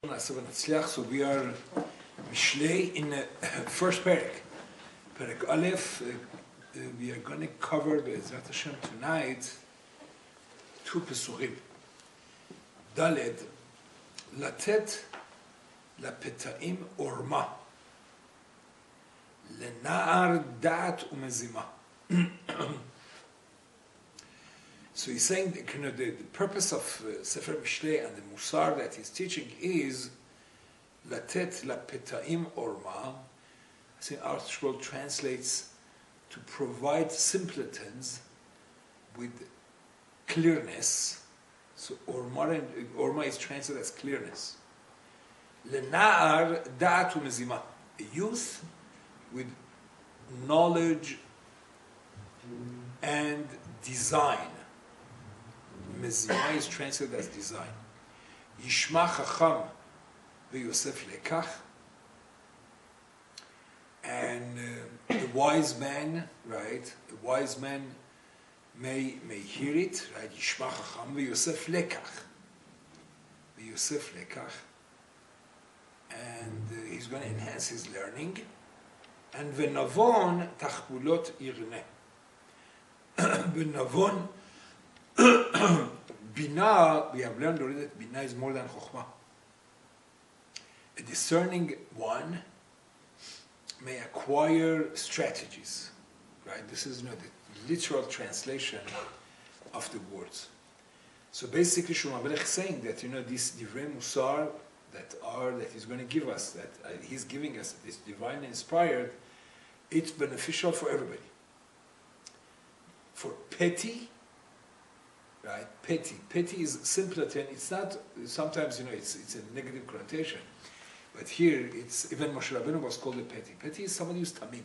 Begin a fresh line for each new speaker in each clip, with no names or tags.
So we are Mishlei in the first parak. Parak Aleph, we are going to cover Be'ezrat Hashem tonight two pesurim. Daled, Latet Lapetaim Orma Lenaar Da'at Umezima. So he's saying that, the purpose of Sefer Mishlei and the Musar that he's teaching is Latet Lapetaim Orma. I think our scroll translates to provide simpletons with clearness. So Orma is translated as clearness. Lenaar Da'at Umezima. A youth with knowledge and design. Mezima is translated as design. Yishma Chacham veYosef Lekach. And the wise man, right? The wise man may hear it, right? Yishma Chacham veYosef Lekach. veYosef Lekach. And he's going to enhance his learning. And v'navon tachbulot irneh. V'navon Bina, we have learned already that Bina is more than Chokhmah. A discerning one may acquire strategies, right? This is not the literal translation of the words. So basically, Shlomo HaMelech is saying that, this Divrei Musar that he's going to give us, that he's giving us, this divinely inspired, it's beneficial for everybody. For petty, right? Petty is simpleton. It's not, sometimes, it's a negative connotation. But here, it's, even Moshe Rabbeinu was called a petty. Petty is somebody who's tamim.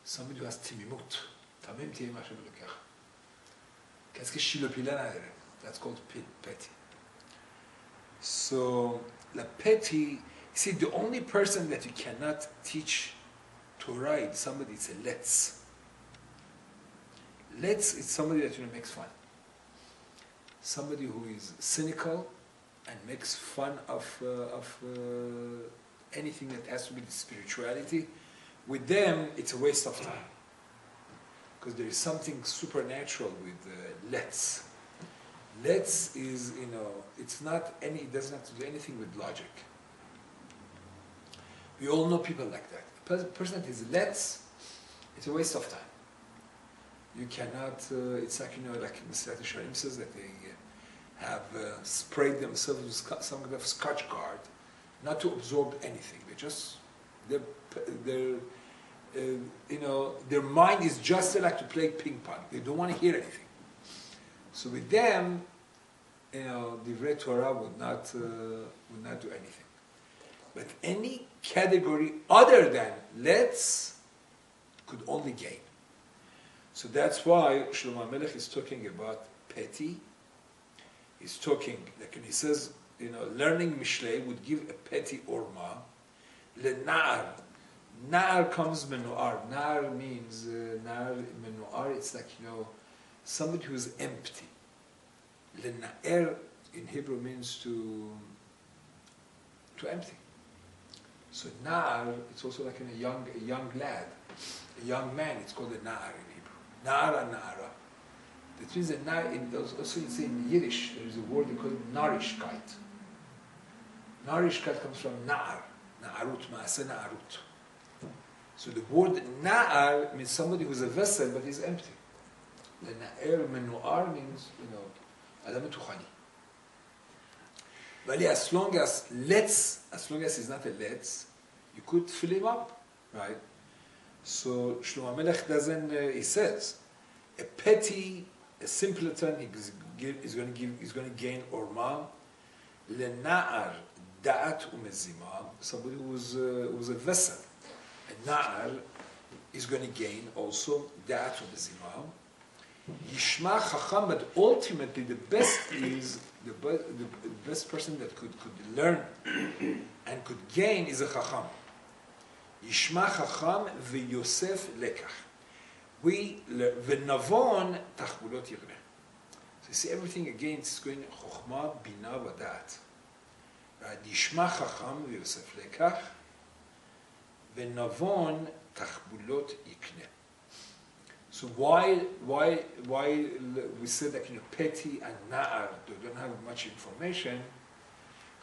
Somebody who has timimut. Tamim tiyeh ma Hashem elokech. Qu'est-ce que shilopilan adere? That's called petty. So, the petty, see, the only person that you cannot teach Torah is somebody, it's a letz. Let's, it's somebody that makes fun. Somebody who is cynical and makes fun of anything that has to do with spirituality. With them, it's a waste of time. Because there is something supernatural with let's. Let's is, it's not any, it doesn't have to do anything with logic. We all know people like that. A person that is let's, it's a waste of time. You cannot, it's like, like Mr. Sharim says that they have sprayed themselves with some kind of Scotch guard, not to absorb anything. They just, their mind is just like to play ping pong. They don't want to hear anything. So with them, Divrei Torah would not do anything. But any category other than let's could only gain. So that's why Shlomo HaMelech is talking about petty. He's talking, like when he says, learning Mishlei would give a petty orma. Le'na'ar. Na'ar comes menu'ar. Na'ar means, menu'ar, it's like, somebody who's empty. Le'na'er in Hebrew means to empty. So na'ar, it's also like a young lad, a young man, it's called a na'ar in Hebrew. Na'ara, na'ara. That means that also it's in Yiddish, there is a word they call it narishkeit. Narishkeit comes from na'ar, na'arut, ma'aseh na'arut. So the word na'ar means somebody who's a vessel but is empty. The na'er menu'ar means, adam tuchani. But as long as he's not a let's, you could fill him up, right? So Shlomo HaMelech doesn't, he says, a petty, a simpleton, he's going to gain orma. Le'na'ar da'at umezima, somebody who's a vessel. A na'ar is going to gain also da'at umezima. Yishma chacham, but ultimately the best is, the best person that could learn and could gain is a chacham. Yishma Chacham veYosef Lekach. V'navon tachbulot yirneh. So you see everything again, it's going Chokhmah, Bina, Vadat. Right? Yishma chacham v'yosef lekach, v'navon tachbulot yikne. So why we said that Peti and Na'ar don't have much information?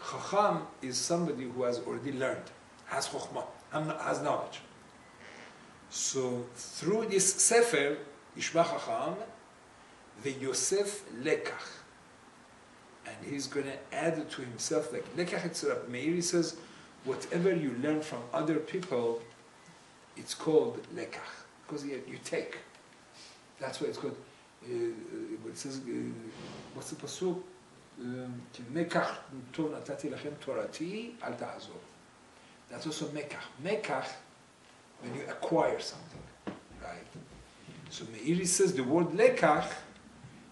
Chacham is somebody who has already learned, has chokhmah, has knowledge. So through this sefer, Yishma chacham, v'yosef lekach, and he's going to add to himself, like lekach. It's Rabbi Meir says, whatever you learn from other people, it's called lekach, because you take. That's why it's called. It says, what's the pasuk? Mekach tov natati lachem torati al ta'azor. That's also mekach. Mekach, when you acquire something, right? So Meiri says the word lekach,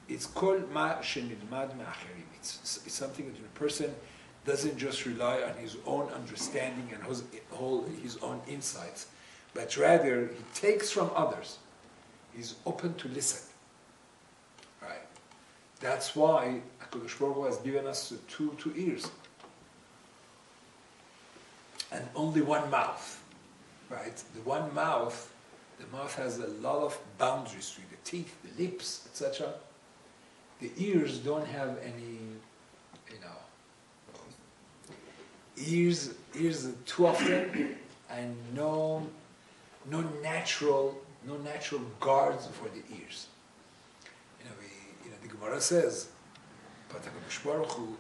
it's called ma shenidmad me'acherim. It's something that a person doesn't just rely on his own understanding and his own insights, but rather he takes from others. He's open to listen. Right? That's why HaKadosh Baruch Hu has given us two ears and only one mouth. Right? The one mouth, the mouth has a lot of boundaries to it, the teeth, the lips, etc. The ears don't have any, ears too often, and no natural guards for the ears. The Gemara says, but HaKadosh Baruch Hu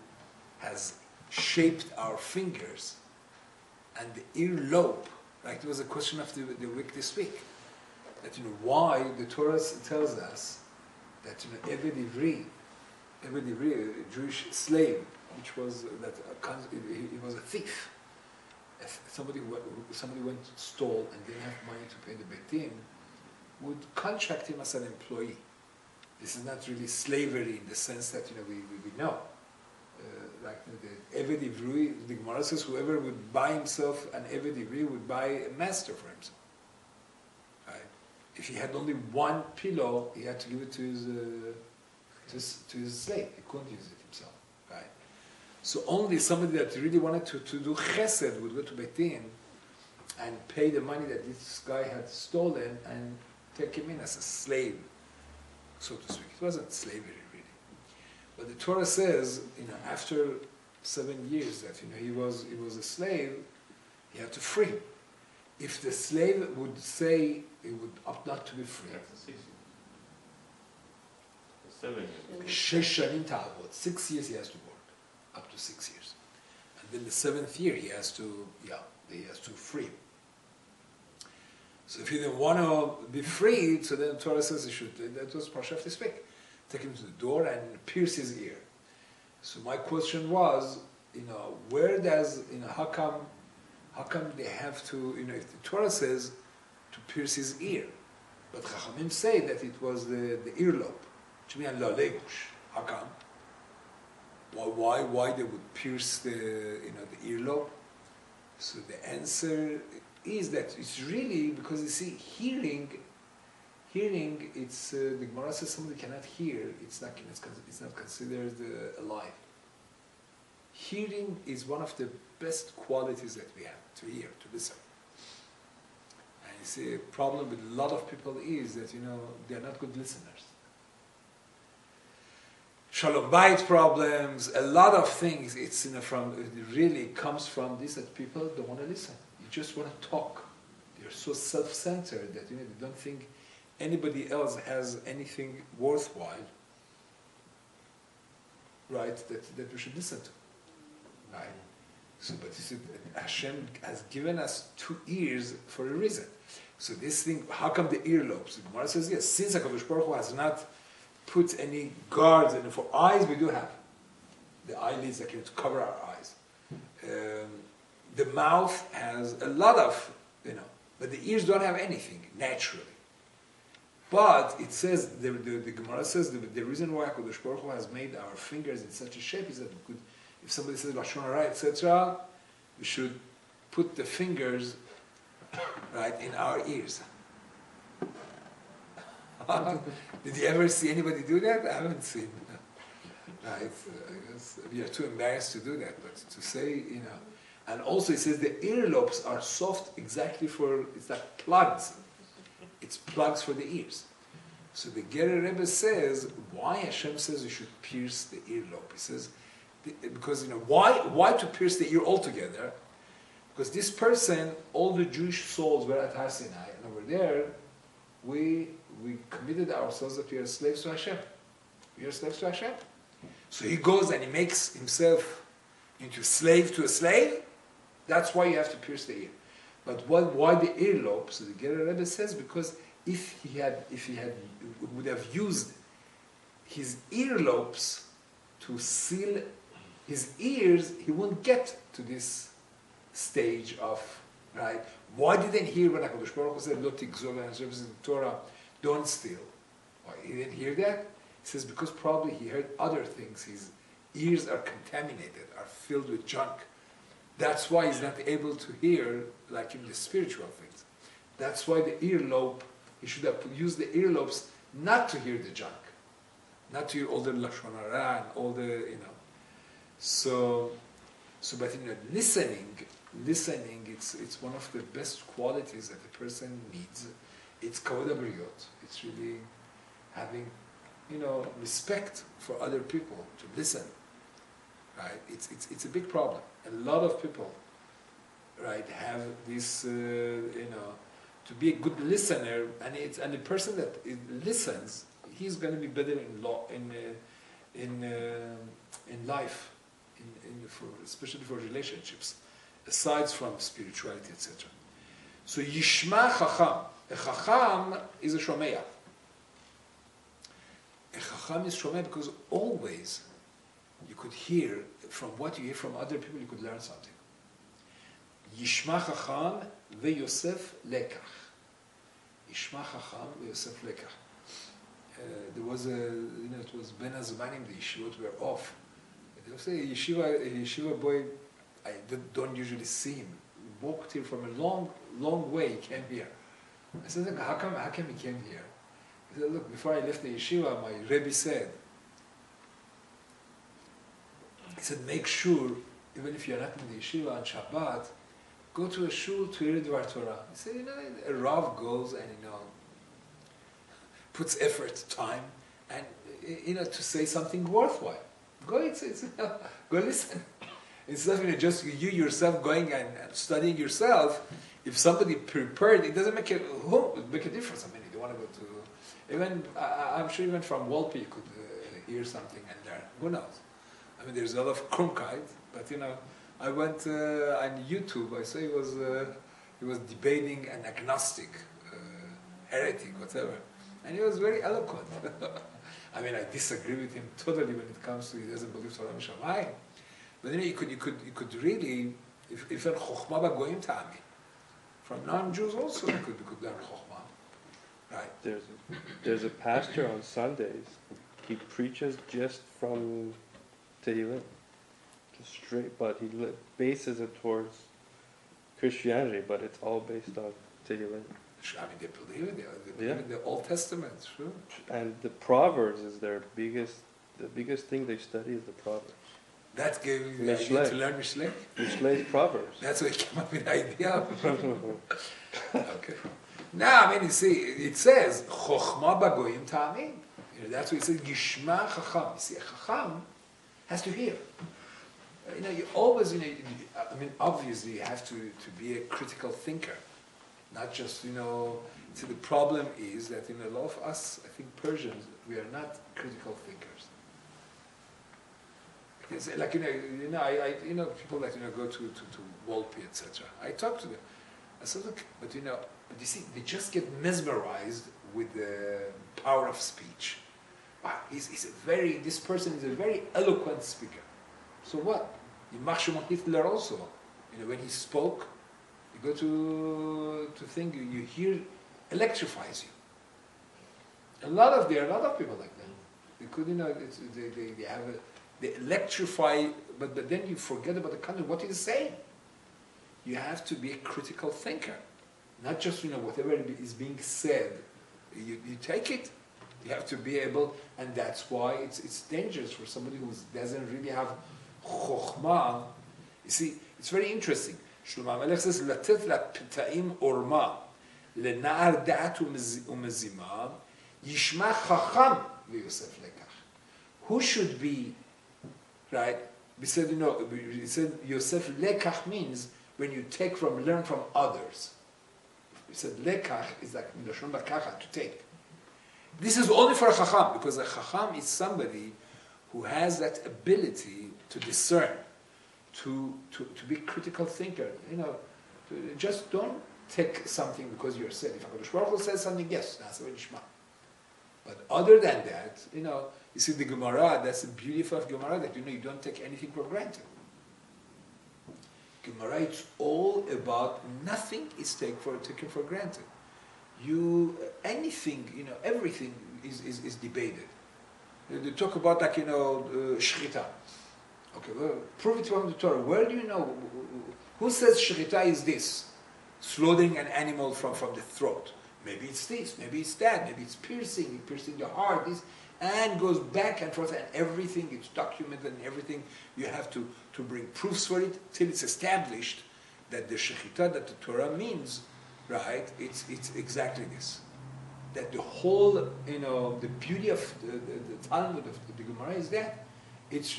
has shaped our fingers and the earlobe. Like there was a question of the week this week, that why the Torah tells us that Eved Ivri, a Jewish slave, which was that he was a thief. If somebody went to stole and didn't have money to pay the Beit Din, would contract him as an employee. This is not really slavery in the sense that we know. Like the Eved Ivri, the Gemara says, whoever would buy himself an Eved Ivri would buy a master for himself. Right? If he had only one pillow, he had to give it to his slave. He couldn't use it himself. Right? So only somebody that really wanted to do chesed would go to Beit Din and pay the money that this guy had stolen and take him in as a slave, so to speak. It wasn't slavery really. But the Torah says, after 7 years that he was a slave, he had to free him. If the slave would say he would opt not to be free,
7 years.
6 years he has to work, up to 6 years, and then the 7th year he has to free him. So if he didn't want to be freed, so then the Torah says he should. That was Parshat this week. Take him to the door and pierce his ear. So my question was, where does how come they have to? If the Torah says to pierce his ear, but Chachamim say that it was the earlobe. How come? Why they would pierce the earlobe? So the answer is that it's really because hearing. It's the Gemara says somebody cannot hear. It's not considered alive. Hearing is one of the best qualities that we have, to hear, to listen. And a problem with a lot of people is that they are not good listeners. Shalom Bayit problems, a lot of things. It really comes from this, that people don't want to listen. You just want to talk. They're so self-centered that they don't think anybody else has anything worthwhile, right? That we should listen to, right? So, but you see, Hashem has given us 2 ears for a reason. So this thing, how come the earlobes? The Gemara says yes. Since HaKadosh Baruch Hu has not put any guards, and for eyes we do have the eyelids that can cover our eyes. The mouth has a lot of, but the ears don't have anything naturally. But it says, the Gemara says, the reason why HaKadosh Baruch Hu has made our fingers in such a shape is that if somebody says Lashon Hara, etc., we should put the fingers right in our ears. Did you ever see anybody do that? I haven't seen. Right? I guess we are too embarrassed to do that, but to say, and also it says the earlobes are soft exactly for, it's like plugs. It's plugs for the ears. So the Gerer Rebbe says, why Hashem says you should pierce the earlobe? He says, because, why to pierce the ear altogether? Because this person, all the Jewish souls were at Har Sinai, and over there, we committed ourselves that we are slaves to Hashem. We are slaves to Hashem. So he goes and he makes himself into slave to a slave. That's why you have to pierce the ear. But why the earlobe? So the Gerer Rebbe says, because if he would have used his earlobes to seal his ears, he wouldn't get to this stage of, right? Why didn't he hear when HaKadosh Baruch Hu said, Lo tigzol and in the Torah, don't steal? Why he didn't hear that? He says, because probably he heard other things. His ears are contaminated, are filled with junk. That's why he's not able to hear, like in the spiritual things. That's why the earlobe, he should have used the earlobes not to hear the junk, not to hear all the Lashon Hara and all the, So, but listening, it's one of the best qualities that a person needs. It's kavod habriyot. It's really having, respect for other people, to listen. Right? It's a big problem. A lot of people, right, have this, to be a good listener, and the person that listens, he's going to be better in life, especially for relationships, aside from spirituality, etc. So Yishma Chacham. A Chacham is a Shomeya. A Chacham is Shomeya because always you could hear, from what you hear from other people, you could learn something. Yishma Chacham veYosef Lekach. Yishma Chacham veYosef Lekach. There was it was Ben Azmanim, the yeshivot were off. They say a yeshiva boy, I don't usually see him. He walked here from a long way, he came here. I said, look, how come he came here? He said, look, before I left the yeshiva, my Rabbi said, make sure, even if you're not in the yeshiva on Shabbat, go to a shul to hear Dvar Torah. He said, a Rav goes and, puts effort, time, and, to say something worthwhile. Go listen. Instead of just you yourself going and studying yourself, if somebody prepared, it doesn't make a difference. I mean, you want to go to, even, I'm sure even from Walpi you could hear something and learn. Who knows? I mean, there's a lot of krumkeit, but I went on YouTube, I saw he was debating an agnostic, heretic, whatever. And he was very eloquent. I mean, I disagree with him totally when it comes to he doesn't believe Torah Mishamayim. But you could really, if Chochma Bagoyim Ta'ami, from non-Jews also you could learn Chochma, right?
There's a pastor on Sundays. He preaches just from Tehillim, just straight, but he bases it towards Christianity, but it's all based on Tehillim.
I mean, they believe it. They believe in the Old Testament, sure.
And the Proverbs is the biggest thing they study is the Proverbs.
That gave you the idea to learn Mishlei?
Mishlei's Proverbs.
That's what came up with the idea. Okay. Now, I mean, you see, it says, Chochma Bagoyim Ta'amim. That's what it says, Yishma Chacham. You see, a Chacham has to hear. You always, I mean, obviously you have to be a critical thinker. Not just, see, the problem is that in a lot of us, I think Persians, we are not critical thinkers. It's like, people that, go to Walpi, etc. I talk to them. I said, look, but you see, they just get mesmerized with the power of speech. Wow, this person is a very eloquent speaker. So what? Yimach Hitler also, when he spoke, you go to think, you hear, electrifies you. There are a lot of people like that. They could, they have they electrify, but then you forget about the content, what he's saying. You have to be a critical thinker. Not just, whatever is being said, you take it You have to be able, and that's why it's dangerous for somebody who doesn't really have chokhmah. You see, it's very interesting. Shlomo HaMelech says, "Latet lap'ta'im orma, lena'ar da'at umezima, yishma chacham v'yosef lekach." Who should be, right? We said, he said Yosef lekach means when you learn from others. We said lekach is like milashon lakacha, to take. This is only for a chacham, because a chacham is somebody who has that ability to discern, to be critical thinker. Just don't take something because you're said. If HaKadosh Baruch Hu says something, yes, that's what Nishma. But other than that, you see the Gemara, that's the beauty of Gemara, that you don't take anything for granted. Gemara, it's all about nothing is taken for granted. Everything is debated. They talk about shechita. Okay, well, prove it from the Torah. Where do you know? Who says shechita is this? Slaughtering an animal from the throat. Maybe it's this, maybe it's that, maybe it's piercing the heart, this, and goes back and forth, and everything, it's documented, and everything, you have to bring proofs for it, till it's established that the shechita that the Torah means, right, it's exactly this. That the whole, the beauty of the Talmud, of the Gemara is that, it's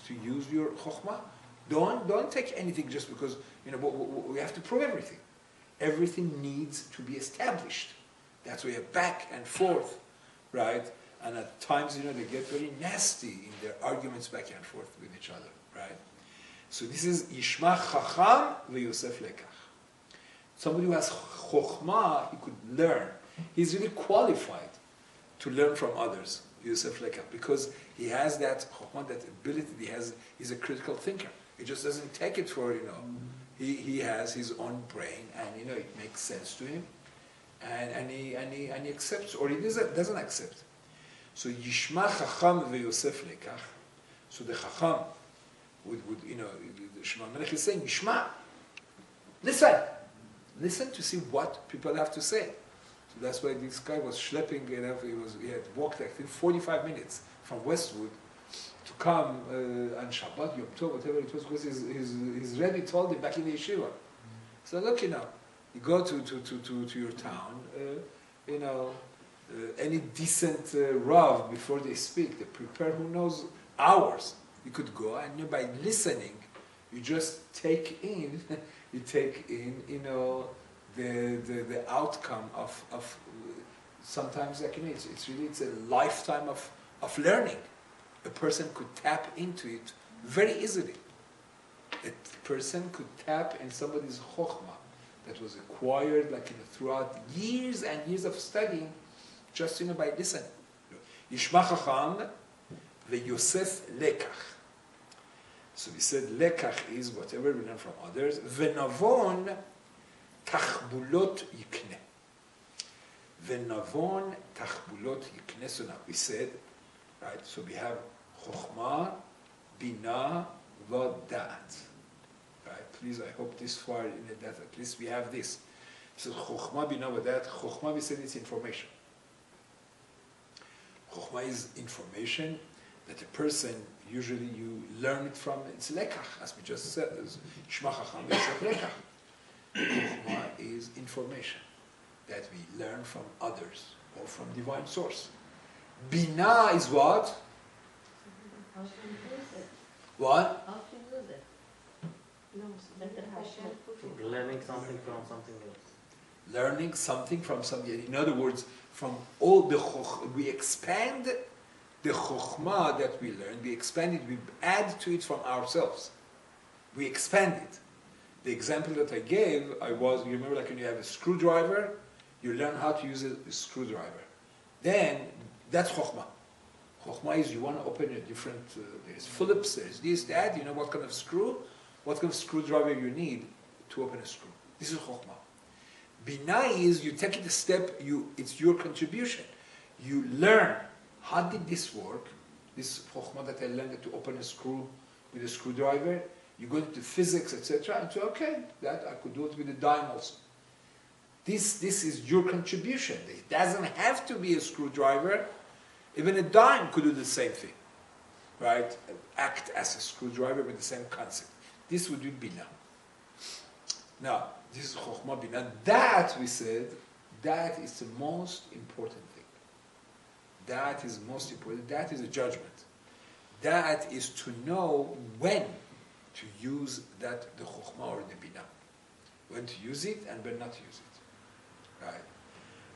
to use your chokhmah. Don't take anything just because, we have to prove everything. Everything needs to be established. That's why you have back and forth, right? And at times, they get very nasty in their arguments back and forth with each other, right? So this is Yishma Chacham v'Yosef Lekach. Somebody who has Chokhmah, he could learn. He's really qualified to learn from others, Yosef Lekach, because he has that Chokhmah, that ability. He's a critical thinker. He just doesn't take it for, He has his own brain, and it makes sense to him, and he accepts, or he doesn't accept. So Yishma Chacham veYosef Lekach. So the Chacham would Shlomo HaMelech is saying, Yishma, listen to see what people have to say. So that's why this guy was schlepping. He had walked, I think, 45 minutes from Westwood to come on Shabbat, Yom Tov, whatever it was, because his Rebbe told him back in the yeshiva. So look, you go to your town, any decent Rav, before they speak, they prepare, who knows, hours. You could go, and by listening, you just take in, the outcome of sometimes, it's a lifetime of learning. A person could tap into it very easily. A person could tap in somebody's chokhmah that was acquired throughout years and years of studying, just by listening. Yishma Chacham veYosef Lekach. So we said Lekach is whatever we learn from others. V'navon tachbulot yikneh. V'navon tachbulot yikneh. So now we said, right, so we have Chokhmah, Binah, V'da'at. Right, please, I hope this far in that at least we have this. So Chokhmah, Binah, V'da'at. Chokhmah, we said it's information. Chokhmah is information that a person, usually you learn it from, it's lekach, as we just said, Shma Chacham Yosef Lekach. Chokhmah is information that we learn from others or from divine source. Binah is what?
How to use it.
What?
How to use it.
Learning something from something else.
Learning something from something. In other words, from all the we expand the chokhmah that we learn, we expand it, we add to it from ourselves. We expand it. The example that I gave, you remember when you have a screwdriver, you learn how to use a screwdriver. Then, that's chokhmah. Chokhmah is you want to open a different, there's Phillips, there's this, that, what kind of screwdriver you need to open a screw. This is chokhmah. Binah is you take it a step, it's your contribution. You learn, how did this work? This chokhmah that I learned to open a screw with a screwdriver, you go into physics, etc., and say, okay, that I could do it with a dime also. This is your contribution. It doesn't have to be a screwdriver. Even a dime could do the same thing, right? Act as a screwdriver with the same concept. This would be Bina. Now, this is Chokhmah Bina. That, we said, that is the most important thing. That is most important. That is a judgment. That is to know when to use that, the Chokhmah or the Bina. When to use it and when not to use it. Right?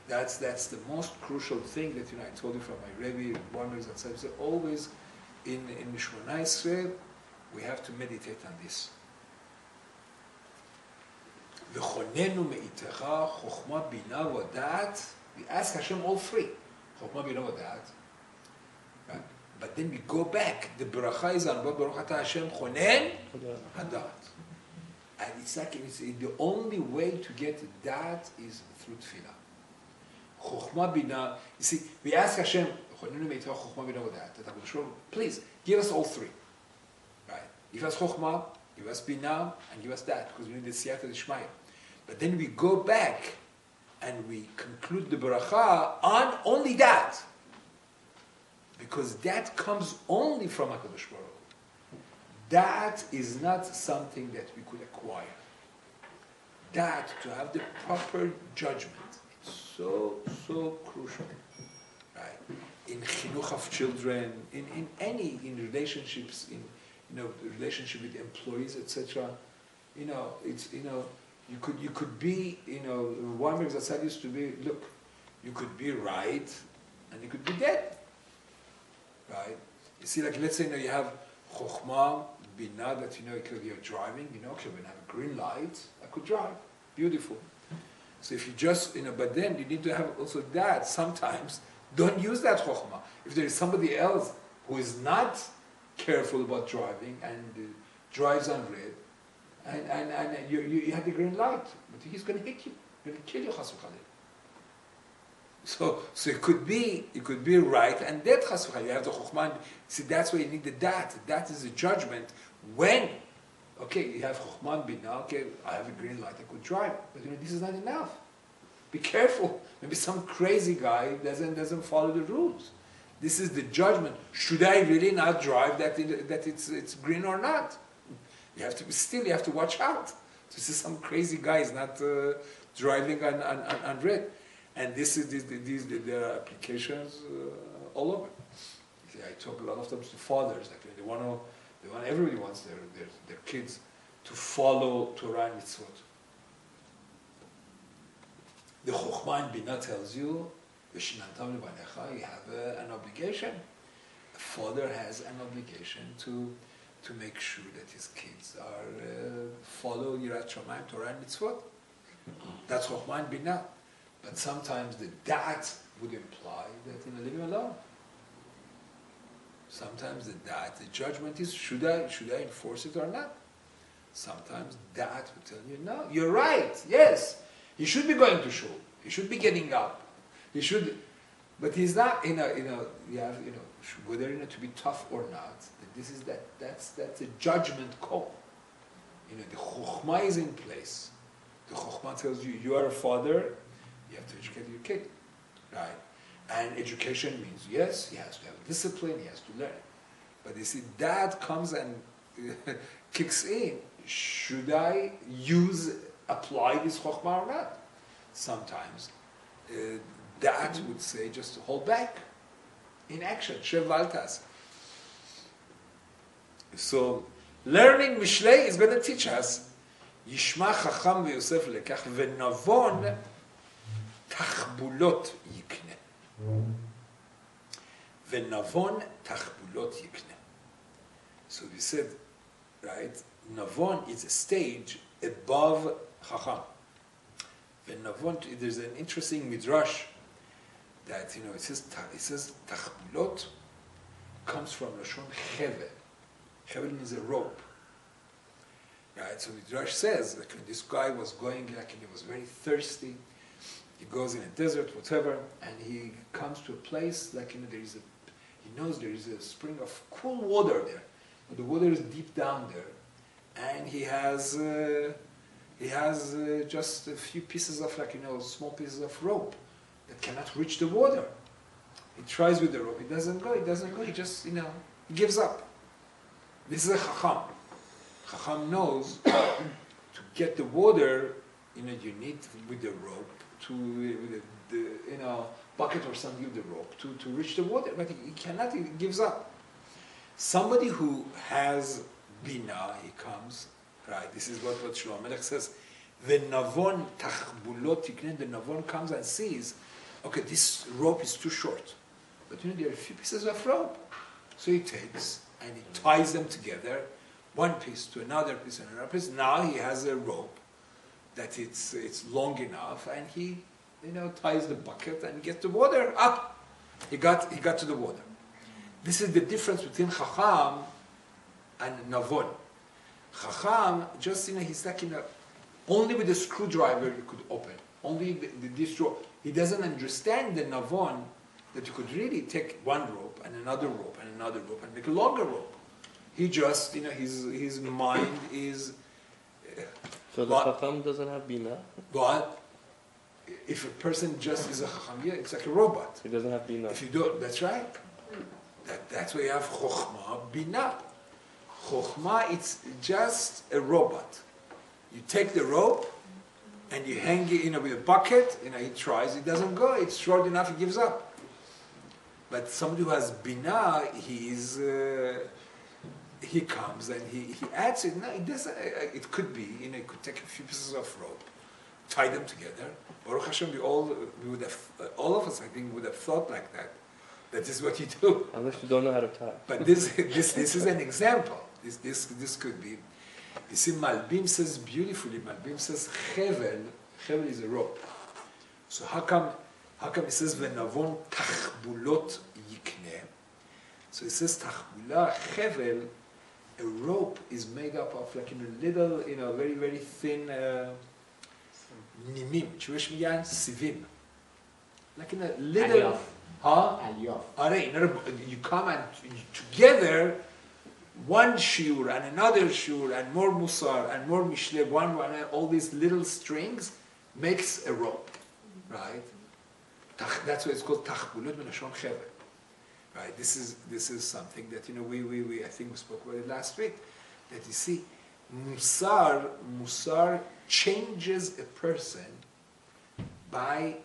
That's the most crucial thing that, I told you from my Rabbi, wonders and said, always in Shmoneh Esrei, we have to meditate on this. V'chonenu me'itecha, chokhmah, bina, v'dat. We ask Hashem all three. Chokhmah, bina, v'dat. Right? But then we go back. The bracha is on what Baruch Atah Hashem chonen hadat. And it's like the only way to get that is through tefillah. Chokhmah, bina. You see, we ask Hashem, chonenu me'itecha, chokhmah, bina, v'dat. Please give us all three. Right? Give us chokhmah, give us bina, and give us that, because we need the siyata d'shmaya. But then we go back and we conclude the bracha on only that, because that comes only from HaKadosh Baruch Hu. That is not something that we could acquire. That, to have the proper judgment, it's so crucial. Right? In chinuch of children, in relationships, relationship with employees, etc. You could be, one of the used to be, look, you could be right and you could be dead. Right? You see, like, let's say, you have chokhmah, bina, that, you're driving, okay, when I have a green light, I could drive. Beautiful. So if you just, but then you need to have also that. Sometimes, don't use that chokhmah. If there is somebody else who is not careful about driving and drives on red, and you have the green light, but he's going to hit you, going to kill you, chas v'chalil. So it could be right, and that chas v'chalil, you have the chokhmah. See, that's why you need the dat. That is the judgment. When, okay, you have chokhmah bina, okay, I have a green light, I could drive, but this is not enough. Be careful. Maybe some crazy guy doesn't follow the rules. This is the judgment. Should I really not drive that it's green or not? You have to watch out. This is some crazy guy is not driving on red. And there are applications all over. See, I talk a lot of times to fathers. Like everybody wants their kids to follow Torah and mitzvot. The Chokhmah and Bina tells you, you have an obligation. A father has an obligation to make sure that his kids are follow Yirat Shamayim, Torah and mitzvot. That's Chokhmah and Bina. But sometimes the dat would imply that leave him alone. Sometimes the judgment is should I enforce it or not? Sometimes dat would tell you, no, you're right, yes. He should be going to shul. He should be getting up. He should, but he's not. You have whether to be tough or not. That's a judgment call. The chokhmah is in place. The chokhmah tells you are a father. You have to educate your kid, right? And education means yes, he has to have discipline. He has to learn. But you see, that comes and kicks in. Should I apply this chokhmah or not? Sometimes that would say just to hold back in action. Shevaltas. So learning Mishlei is going to teach us Yishma Chacham v'Yosef lekach v'navon tachbulot yikne. V'navon tachbulot yikne. So we said, right, Navon is a stage above Chacham. There's an interesting midrash that it says tachbulot comes from Lashon chevel. Chevel means a rope. Right? So midrash says like this guy was going he was very thirsty. He goes in a desert, whatever, and he comes to a place he knows there is a spring of cool water there, but the water is deep down there, and he has he has just a few pieces of small pieces of rope that cannot reach the water. He tries with the rope, it doesn't go, he just, he gives up. This is a Chacham. Chacham knows to get the water, you need with the rope, with the bucket or something with the rope to reach the water, but he cannot, he gives up. Somebody who has Bina, he comes, right, this is what Shlomo Melech says, the Navon Tachbulot Yikne, the Navon comes and sees, okay, this rope is too short, but there are a few pieces of rope. So he takes and he ties them together, one piece to another piece and another piece. Now he has a rope that it's long enough, and he ties the bucket and gets the water up. He got to the water. This is the difference between Chacham and Navon. Chacham just he's like only with a screwdriver you could open. Only this rope. He doesn't understand the Navon that you could really take one rope and another rope and another rope and make a longer rope. He just his mind is.
So the Chacham doesn't have Bina?
But if a person just is a Chacham, it's like a robot.
He doesn't have Bina.
If you do, that's right. That's why you have Chokhmah, Bina. Chokhmah, it's just a robot. You take the rope and you hang it with a bucket, he tries, it doesn't go, it's short enough, he gives up. But somebody who has Bina, he comes and he adds it. No, it doesn't. It could be, you could take a few pieces of rope, tie them together. Baruch Hashem, all of us, I think, would have thought like that. That is what you do.
Unless you don't know how to tie.
But this is an example. This could be. You see, Malbim says beautifully. Malbim says Chevel. Chevel is a rope. So how come it says Venavon Tachbulot Yikne? So it says Tachbula Chevel. A rope is made up of little, very very thin nimim. Jewish miyan sivim. Like in a little. You come and together, one shiur and another shiur and more musar and more mishle, one and all these little strings makes a rope, right? That's why it's called tachbulot melashon chevel, right? This is something that we I think we spoke about it last week. That you see, musar changes a person by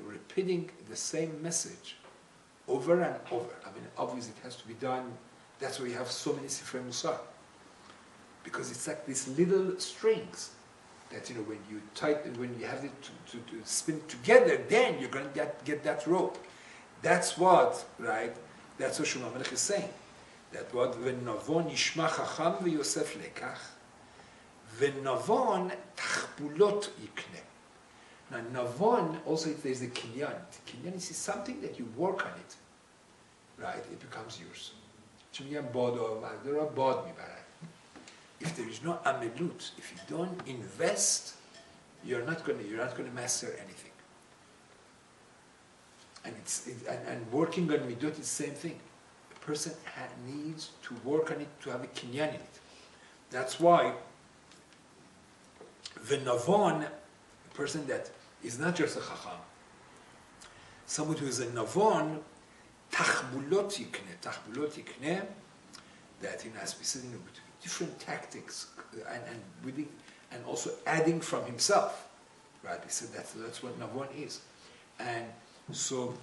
repeating the same message over and over. I mean, obviously it has to be done. That's why you have so many Sifrei Musar. Because it's like these little strings that, when you when you have it to spin together, then you're going to get that rope. That's what, right? That's what Shlomo Melech is saying. That what, V'navon yishma chacham v'yosef lekach, v'navon tachbulot yikne. Now, Navon, also there's the kinyan. The kinyan is something that you work on it, right? It becomes yours. If there is no amelut, if you don't invest, you're not going to master anything. And working on midot is the same thing. A person needs to work on it to have a kinyan in it. That's why the Navon, a person that is not just a chacham, someone who is a navon, tachbulot yikne, that as we said, different tactics and also adding from himself, right? We said that's what navon is, and so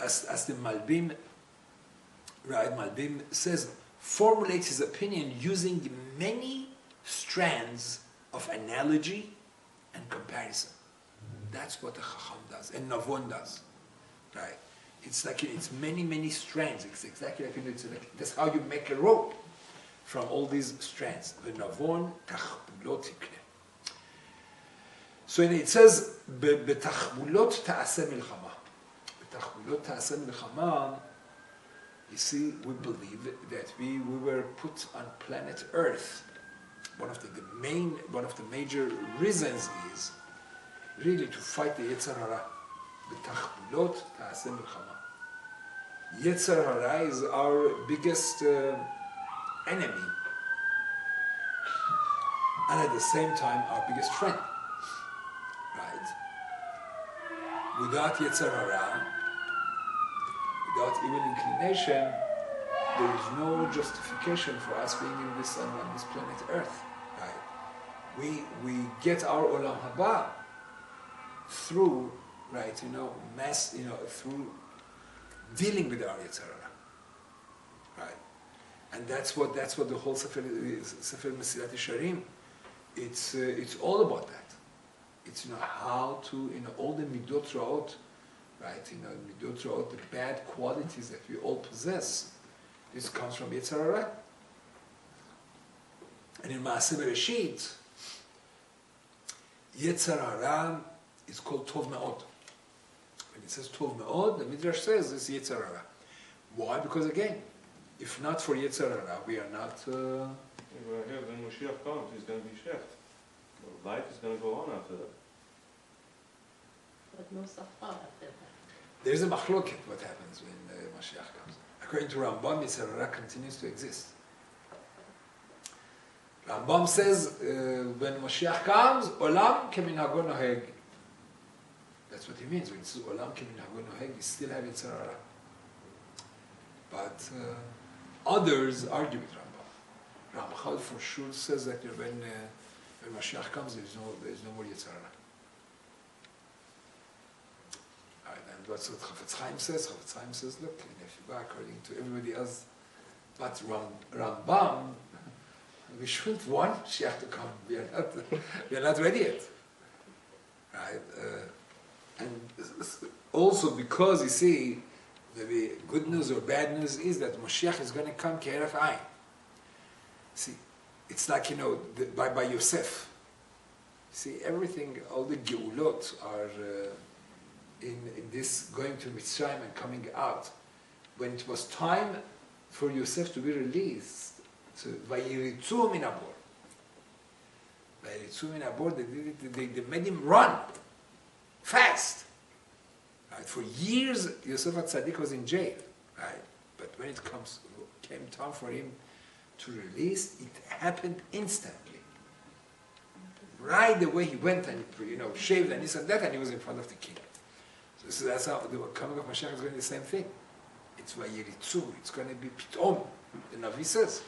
as the Malbim, right? Malbim says formulates his opinion using many strands of analogy and comparison. That's what a chacham does, and navon does, right? It's like it's many strands. It's exactly like that's how you make a rope from all these strands. The navon tachbulot yikne. So it says betachbulot ta'aseh milchama. Betachbulot ta'aseh milchama. You see, we believe that we were put on planet Earth. One of the major reasons is really to fight the Yetzer Hara. B'tachbulot ta'aseh milchama. Yetzer Hara is our biggest enemy. and at the same time our biggest friend. Right? Without Yetzer Hara, without evil inclination, there is no justification for us being in this on this planet Earth. Right? We get our Olam Haba through, right, through dealing with our Yetzer Hara. Right? And that's what the whole Sefer Mesilat Yesharim. It's all about that. It's how to all the midot raot, right? Midot raot, the bad qualities that we all possess. This comes from Yetzer Hara. And in Maaseh Bereshit, Yetzer Hara is called Tov Me'od. When it says Tov Me'od, the Midrash says it's Yetzer Hara. Why? Because again, if not for Yetzer Hara, we are not.
When Moshiach comes, he's going to be Shecht. Life is going to go on after that.
But no safar after that.
There's a machloket what happens when Mashiach comes. According to Rambam, Yetzer Hara continues to exist. Rambam says when Mashiach comes, Olam keminhago noheg. That's what he means. When it says Olam keminhago noheg, you still have Yetzer Hara. But others argue with Rambam. Ramchal for sure says that when Mashiach comes, there is no more Yetzer Hara. And what's what Chafetz Chaim says? Chafetz Chaim says, look, if you go according to everybody else, but Rambam, we shouldn't want Mashiach to come. We are not ready yet, right? And also because you see, maybe good news or bad news is that Mashiach is going to come Ke'eref Ayin. See, it's like by Yosef. See, everything, all the geulot are in this going to Mitzrayim and coming out. When it was time for Yosef to be released, so Vayiritzu min abor. Vayiritzu min abor, they made him run fast. Right? For years, Yosef HaTzadik was in jail. Right? But when it came time for him to release, it happened instantly. Right away he went and shaved and this and that, and he was in front of the king. So that's how the coming of Mashiach is going to be the same thing. It's Vayiritzu. It's going to be Pitom. The Navi says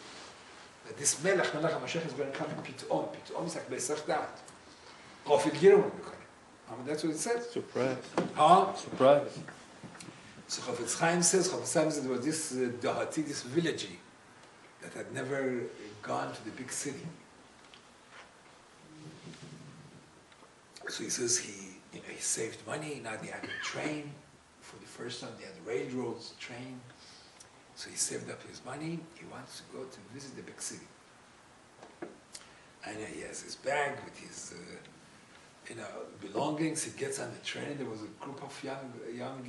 that this Melech HaMashiach is going to come Pitom. Pitom is like Besach Da'at. Profit Girman. That's what it says.
Surprise.
Huh?
Surprise.
So Chafetz Chaim says there was this Dahati, this villagey, that had never gone to the big city. So he says he saved money. Now they had a train. For the first time they had railroads, train. So he saved up his money. He wants to go to visit the big city. And he has his bag with his belongings. He gets on the train. There was a group of young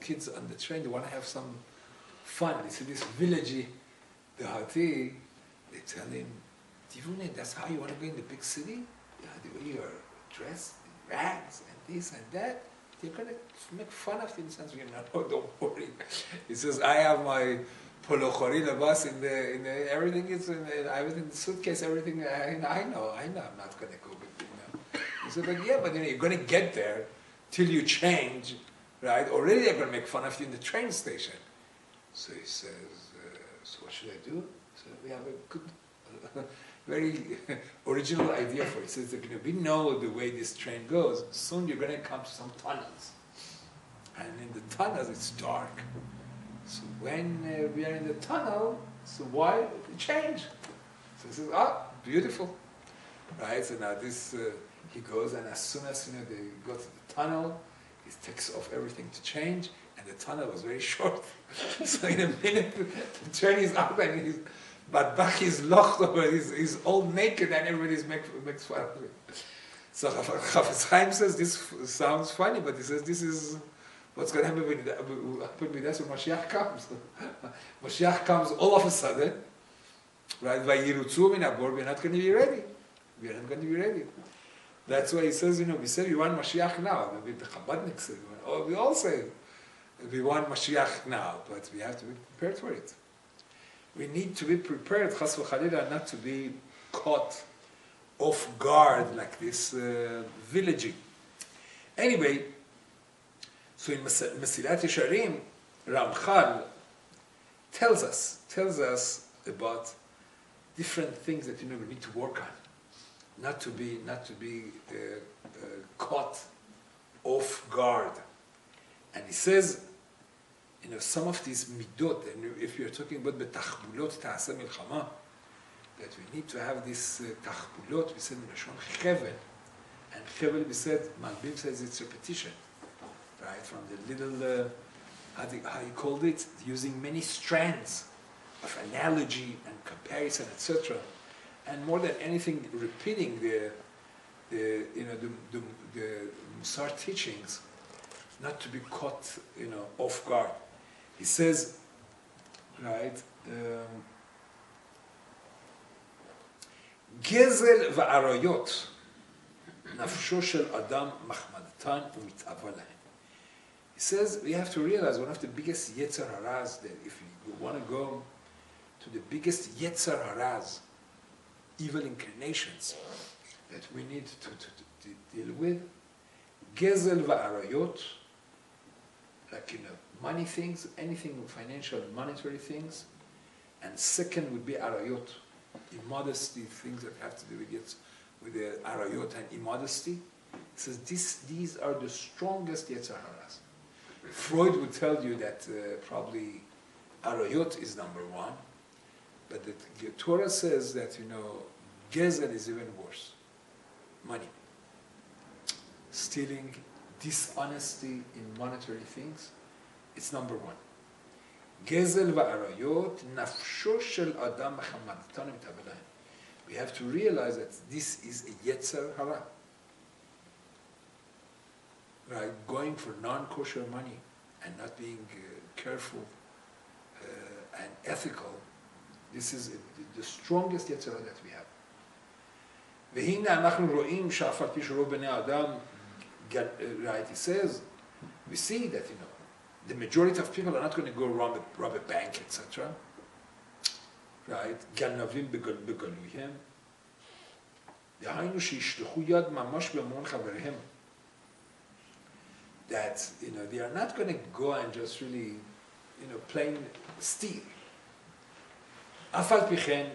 kids on the train. They want to have some fun. They see this villagey, the Hati. They tell him, Divune, that's how you want to go in the big city? Yeah, the way you're dressed in rags and this and that. They're going to make fun of you in the sense, no, don't worry. He says, I have my polochori labas in the everything is in the suitcase, everything. I know, I'm not going to go with you. He said, but you're going to get there till you change, right? Already they're going to make fun of you in the train station. So he says, so what should I do? So we have a good, very original idea for it. He says that we know the way this train goes. Soon you're going to come to some tunnels. And in the tunnels it's dark. So when we are in the tunnel, so why change? So he says, beautiful. Right, so now this, he goes, and as soon as they go to the tunnel, he takes off everything to change, and the tunnel was very short. So in a minute, the train is up, and he's, but Bach is locked over, he's all naked, and everybody makes fun of him. So Chafetz Chaim says, this sounds funny, but he says, this is what's going to happen with us when Mashiach comes. Mashiach comes all of a sudden, right? Vayirutzu min abor, we're not going to be ready. We are not going to be ready. That's why he says, we say we want Mashiach now. Maybe the Chabadnik said, we all say we want Mashiach now, but we have to be prepared for it. We need to be prepared, chas v'chalila, not to be caught off guard like this villaging. Anyway, so in Mesilat Yesharim, Ramchal tells us about different things that we need to work on, not to be caught off guard. And he says, some of these midot, and if you're talking about betachbulot ta'aseh milchama, that we need to have this tachbulot, we said in Lashon chevel, and chevel we said, Malbim says it's repetition, right? From the little, how you called it, using many strands of analogy and comparison, etc. And more than anything, repeating the Musar teachings, not to be caught, off guard. He says, right, Gezel va'arayot, nafsho shel adam machmadatan umitava lahem. He says we have to realize one of the biggest yetzer haras, that if you want to go to the biggest yetzer haras, evil inclinations, that we need to deal with, Gezel va'arayot, like, money things, anything financial, monetary things. And second would be arayot, immodesty, things that have to do with the arayot and immodesty. He says these are the strongest yetzer haras. Freud would tell you that probably arayot is number one, but the Torah says that, gezel is even worse. Money. Stealing, dishonesty in monetary things, it's number one. Gezel va'arayot, nafsho shel adam mechammadatan umitava lahem. We have to realize that this is a yetzer hara. Right? Going for non-kosher money and not being careful and ethical, this is the strongest yetzer hara that we have. והנה אנחנו רואים שאף על פי שרוב בני האדם, right, he says, we see that, the majority of people are not going to go rob a bank, etc. Right? גנבים בגלויהם. דהיינו שישלחו יד ממש במון חבריהם. That, they are not going to go and just really, plain steal. אף על פי כן,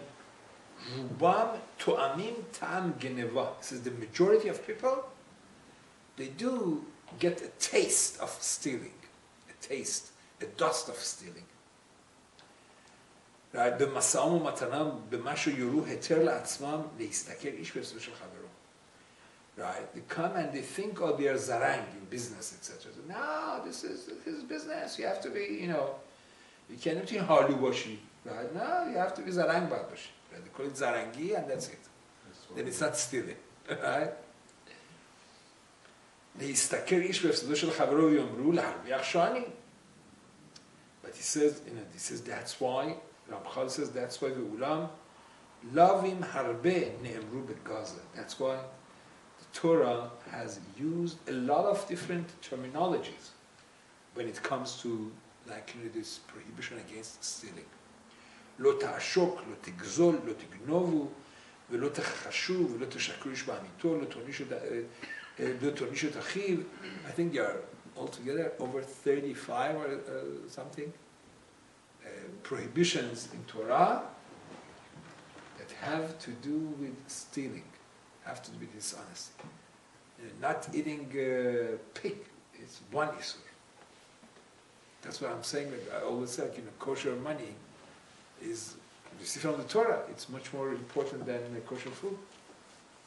רובם תואמים טעם גנבה. It says the majority of people, they do get a taste of stealing, a dust of stealing. Right? במשאם ומתנם, במה שיורו היתר לעצמם, להסתכל איש ברצונו של חברו. Right? They come and they think, they are zarang in business, etc. So, no, this is business. You have to be, you cannot be halu bashi. Right? No, you have to be zarang bad bashi. Right? They call it zarangi, and that's it. Then it's not stealing. Right? להסתכל איש בהפסדו של חברו ויאמרו להרוויח שני. But he says, that's why, Ramchal says, that's why ואולם לאווים הרבה נאמרו בגזל. That's why the Torah has used a lot of different terminologies when it comes to, this prohibition against stealing. לא תעשוק, לא תגזול, לא תגנובו, ולא תכחשו, ולא תשקרו איש בעמיתו, לא תוניש את אחיו. I think there are altogether over 35 or something prohibitions in Torah that have to do with stealing, have to do with dishonesty. Not eating pig, it's one issur. That's what I'm saying. I always say, kosher money is, you see from the Torah, it's much more important than kosher food.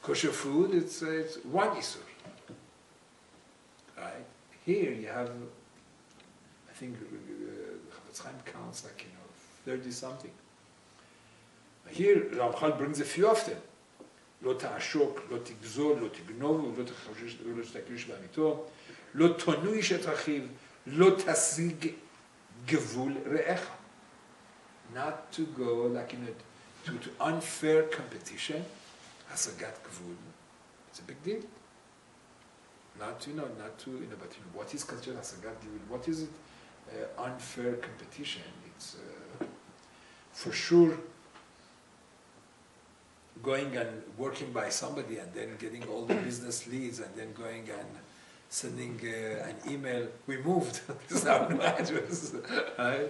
Kosher food, it's one issur. Right? Here you have, I think, Chafetz Chaim counts 30 something. Here Ramchal brings a few of them. לא תעשוק, לא תגזול, לא תגנוב, לא תשתכר איש בעמיתו, לא תונו איש את אחיו, לא תשיג גבול רעך. Not to go to unfair competition, השגת גבול. It's a big deal. Not to, but what is considered השגת גבול? What is it? Unfair competition. It's for sure going and working by somebody and then getting all the business leads and then going and sending an email, we moved, this is our new address. Right?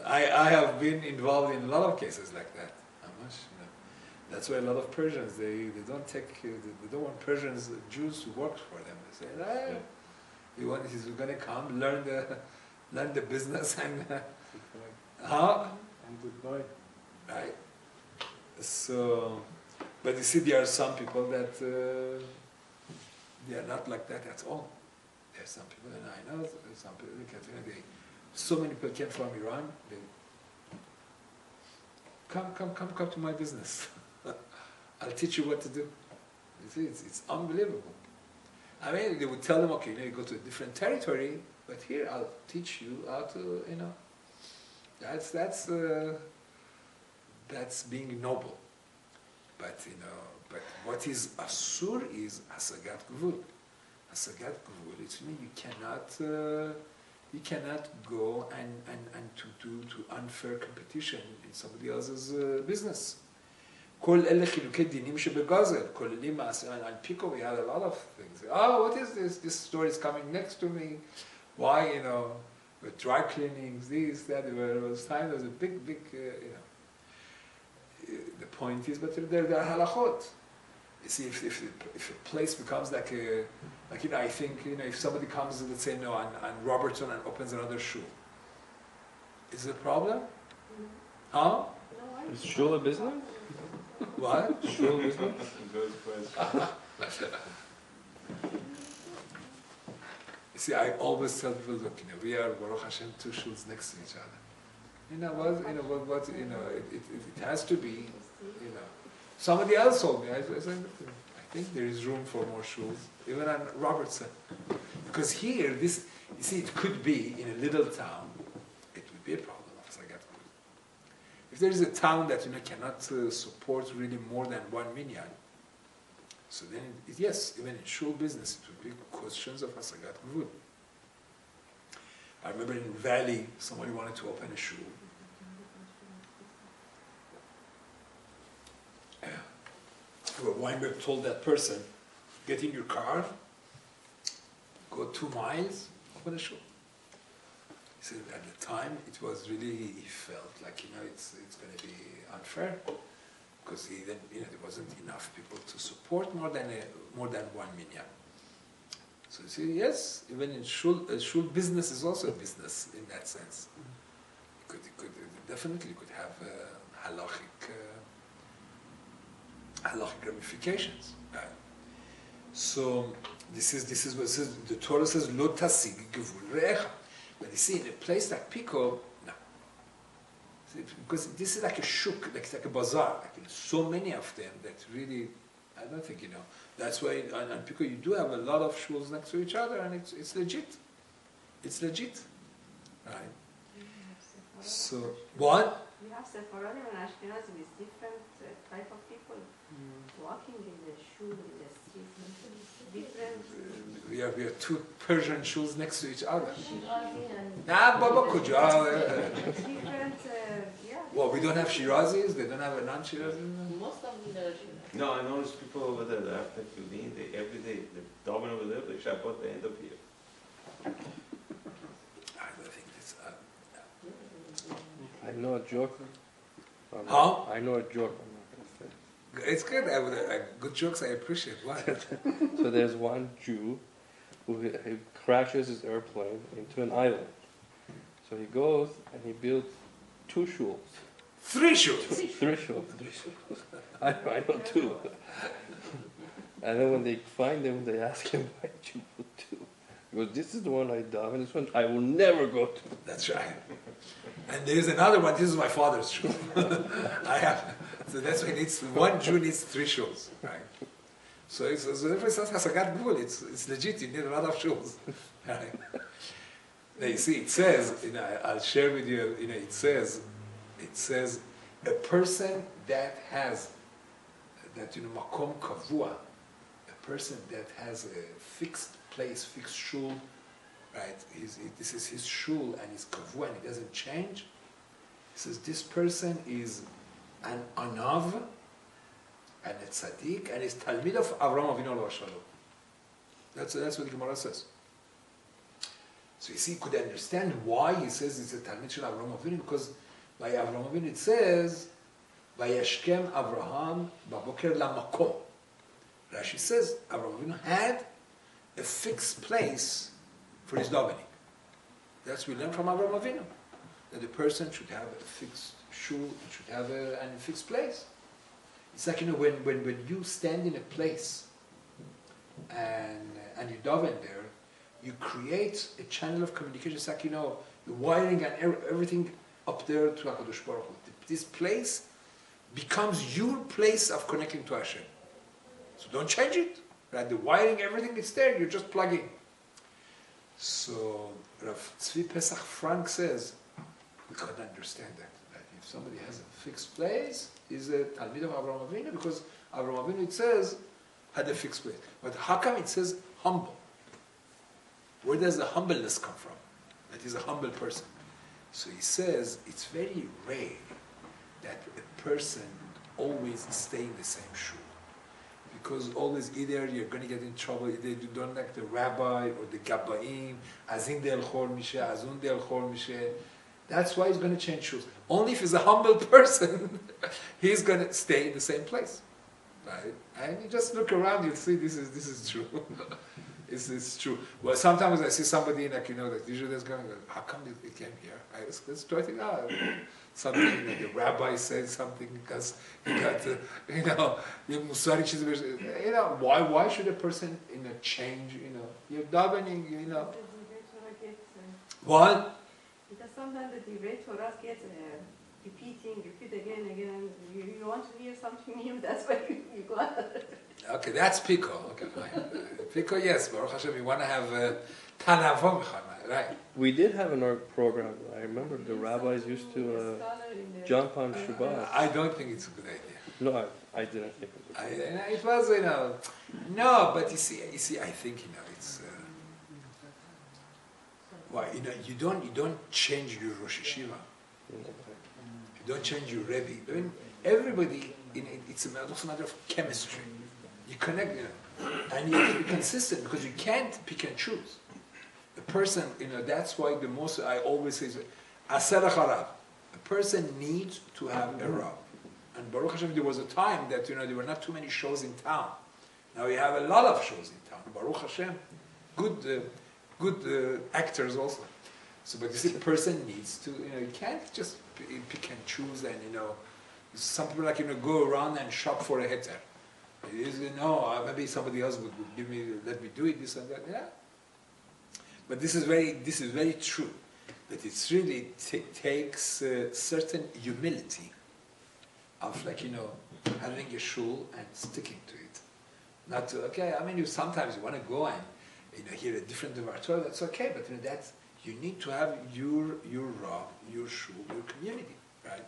I have been involved in a lot of cases like that. How much? You know. That's why a lot of Persians, they don't take, they don't want Persians, Jews to work for them. They say, he's going to come, learn the business and,
And goodbye.
right? So, but you see, there are some people that they are not like that at all. There are some people, and I know some people, so many people came from Iran, they come to my business. I'll teach you what to do. You see, it's unbelievable. I mean, they would tell them, okay, you go to a different territory, but here I'll teach you how to, that's being noble. But but what is asur is hasagat gvul. Hasagat gvul, it means you cannot go and to unfair competition in somebody else's business. כל אלה חילוקי דינים שבגזל, כוללים מעשה, and Pico we had a lot of things. Oh, what is this? This store is coming next to me. Why, with dry cleanings, this, that, there was a big, the point is, but there are halachot. You see, if a place becomes like I think, if somebody comes, let's say, and Robertson and opens another shul, is it a problem? Huh?
Is shul a business?
What?
Shul business?
Good question.
You see, I always tell people, look, we are Baruch Hashem 2 shuls next to each other. It has to be, Somebody else told me, I think there is room for more shuls, even on Robertson. Because here, it could be in a little town, it would be a problem. If there is a town that cannot support really more than 1 million, so then yes, even in shul business, it would be questions of hasagat gvul. I remember in Valley, somebody wanted to open a shul. Weinberg told that person, get in your car, go 2 miles, open a shul. He said at the time it was really, he felt like it's going to be unfair because there wasn't enough people to support more than 1 million. So you see, yes, even in shul business is also a business in that sense. You could definitely have halachic ramifications. Right? So this is what it says. The Torah says lo tasig gevul re'echa. But you see, in a place like Pico, no. See, because this is like a shuk, like it's like a bazaar. So many of them that really, I don't think, That's why on Pico you do have a lot of shuls next to each other, and it's legit. It's legit. Right? So, what?
We have Sephardim and Ashkenazim with different type of people walking in the shul, in the street, different.
We have 2 Persian shuls next to each other.
Shirazi and
Baba Kuja.
different,
Well, we don't have Shirazis. They don't have a non-Shirazi.
Most of them are Shirazi.
No, I noticed people over there, after Yudin, every day, the daven over there, they Shabbat, they end up here.
I don't think it's.
I know a joke.
Huh?
I know a joke. I'm not going to say.
It's good. Good jokes I appreciate. Why?
So there's one Jew who he crashes his airplane into an island. So he goes and he builds 2 shuls.
3 shuls.
3 shuls. I know 2. And then when they find him, they ask him, why did you put 2? He goes, this is the one I dug, and this one I will never go to.
That's right. And there's another one. This is my father's shul. I have. So that's why one Jew needs 3 shuls, right? So therefore it's not hasagat gvul. It's legit. You need a lot of shuls, right? Now you see, it says. I'll share with you. It says a person that has makom kavua, a person that has a fixed place, fixed shul, right? This is his shul and his kavua, and it doesn't change. He says this person is an anav, and a tzaddik, and is Talmid of Avraham Avinu alav shalom. That's what the Gemara says. So you see, you could understand why he says it's a Talmid shel Avraham Avinu, because by Avraham Avinu it says, Vayashkem Avraham baboker lamakom. Rashi says Avraham Avinu had a fixed place for his davening. That's what we learn from Avraham Avinu, that the person should have a fixed shul, should have a fixed place. It's like, when you stand in a place and you daven there, you create a channel of communication. It's like, the wiring and everything up there to HaKadosh Baruch Hu. This place becomes your place of connecting to Hashem. So don't change it. Right? The wiring, everything is there. You're just plugging. So Rav Tzvi Pesach Frank says, we can't understand that. If somebody has a fixed place, is a Talmid of Avraham Avinu, because Avraham Avinu, it says, had a fixed place. But how come it says humble? Where does the humbleness come from? That he's a humble person. So he says, it's very rare that a person always stay in the same shul. Because always either you're going to get in trouble, either you don't like the rabbi or the gabbaim, azin del chor mishe, azun del chor mishe. That's why he's going to change shuls. Only if he's a humble person, he's going to stay in the same place, right? And you just look around, you'll see this is true. This is true. Well, sometimes I see somebody that usually there's going, how come they came here? Let's try it out. Something the rabbi said something because he got why should a person change? You're davening. What?
Because sometimes the Divrei Torah gets repeat again and again. You want to hear something new, that's why you go out.
Okay, that's Pico. Okay, fine. Pico, yes. Baruch Hashem, we want to have Tanavon, right?
We did have an art program. I remember the rabbis used to jump on Shabbat.
I don't think it's a good idea.
No, I didn't think it was.
It was, no, but you see, I think, it's, why, you don't change your Rosh Hashiva. You don't change your Rebbe. I mean, everybody, it's also a matter of chemistry. You connect, and you have to be consistent, because you can't pick and choose. A person, that's why the most, I always say, Asarach Harab. A person needs to have a Rab. And Baruch Hashem, there was a time that, there were not too many shows in town. Now we have a lot of shows in town. Baruch Hashem, good actors also. So, but you see, the person needs to, you can't just pick and choose and, some people go around and shop for a heter. Maybe somebody else would let me do it, this and that, yeah. But this is very true. That it really takes certain humility of having a shul and sticking to it. Not to, sometimes you want to go and hear a different Devar Torah, that's okay, but that's, you need to have your Rav, your shul, your community, right?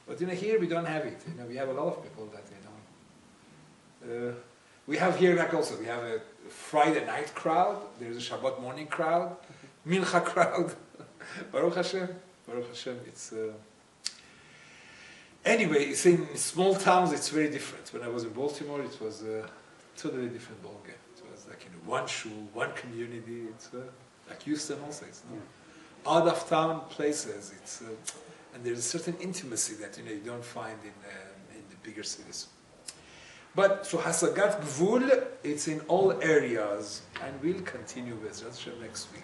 But here we don't have it. We have a lot of people that we have here also. We have a Friday night crowd. There's a Shabbat morning crowd, Mincha crowd. Baruch Hashem. It's anyway. It's in small towns. It's very different. When I was in Baltimore, it was a totally different ballgame. It was like one shul, one community. It's like Houston also. It's out of town places. It's and there's a certain intimacy that you don't find in the bigger cities. But so Hasagat Gvul, it's in all areas, and we'll continue with Hashem next week.